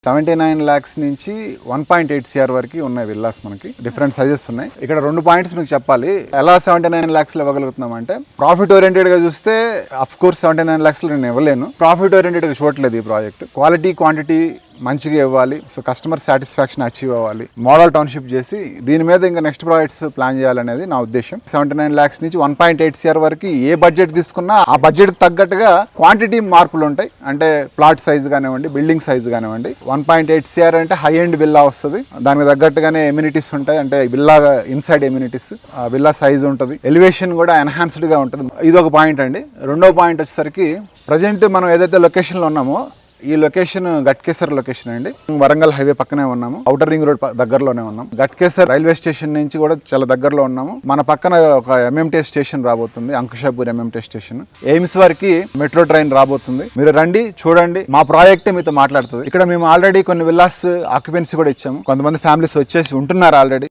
79 lakhs నుంచి 1.8 CR వరకు ఉన్నాయి విల్లాస్. మనకి డిఫరెంట్ సైజెస్ ఉన్నాయి. ఇక్కడ 2 పాయింట్స్ మీకు చెప్పాలి. ఎలా 79 lakhs ఇవ్వగలుగుతున్నాం అంటే, ప్రాఫిట్ ఓరియంటెడ్ గా చూస్తే అఫ్ కోర్స్ 79 lakhs నేను ఇవ్వలేను. ప్రాఫిట్ ఓరియంటెడ్ గా చూడట్లేదు ఈ ప్రాజెక్ట్. క్వాలిటీ క్వాంటిటీ మంచిగా ఇవ్వాలి, సో కస్టమర్ సాటిస్ఫాక్షన్ అచీవ్ అవ్వాలి, మోడల్ టౌన్షిప్ చేసి దీని మీద ఇంకా నెక్స్ట్ ప్రాజెక్ట్స్ ప్లాన్ చేయాలనేది నా ఉద్దేశం. 79 lakhs నుంచి 1.8 CR వరకు ఏ బడ్జెట్ తీసుకున్నా ఆ బడ్జెట్ తగ్గట్టుగా క్వాంటిటీ మార్పులు ఉంటాయి. అంటే ప్లాట్ సైజ్ కానివ్వండి, బిల్డింగ్ సైజ్ కానివ్వండి. 1.8 CR అంటే హై ఎండ్ విల్లా వస్తుంది. దానికి తగ్గట్టుగానే ఎమ్యూనిటీస్ ఉంటాయి. అంటే villa inside amenities, villa size ఉంటుంది, ఎలివేషన్ కూడా ఎన్హాన్స్డ్ గా ఉంటుంది. ఇది ఒక పాయింట్ అండి. రెండో పాయింట్ వచ్చేసరికి ప్రజెంట్ మనం ఏదైతే లొకేషన్ లో ఉన్నామో ఈ లొకేషన్ గట్కేసర్ లొకేషన్ అండి. వరంగల్ హైవే పక్కనే ఉన్నాము. ఔటర్ రింగ్ రోడ్ దగ్గరలోనే ఉన్నాం. గట్కేసర్ రైల్వే స్టేషన్ నుంచి కూడా చాలా దగ్గరలో ఉన్నాము. మన పక్కన ఒక MMTS స్టేషన్ రాబోతుంది, అంకుషాపూర్ MMTS స్టేషన్. ఎయిమ్స్ వరకు మెట్రో ట్రైన్ రాబోతుంది. మీరు రండి, చూడండి, మా ప్రాజెక్ట్ మీతో మాట్లాడుతుంది. ఇక్కడ మేము ఆల్రెడీ కొన్ని విల్లాస్ ఆక్యుపెన్సీ కూడా ఇచ్చాము. కొంతమంది ఫ్యామిలీస్ వచ్చేసి ఉంటున్నారు ఆల్రెడీ.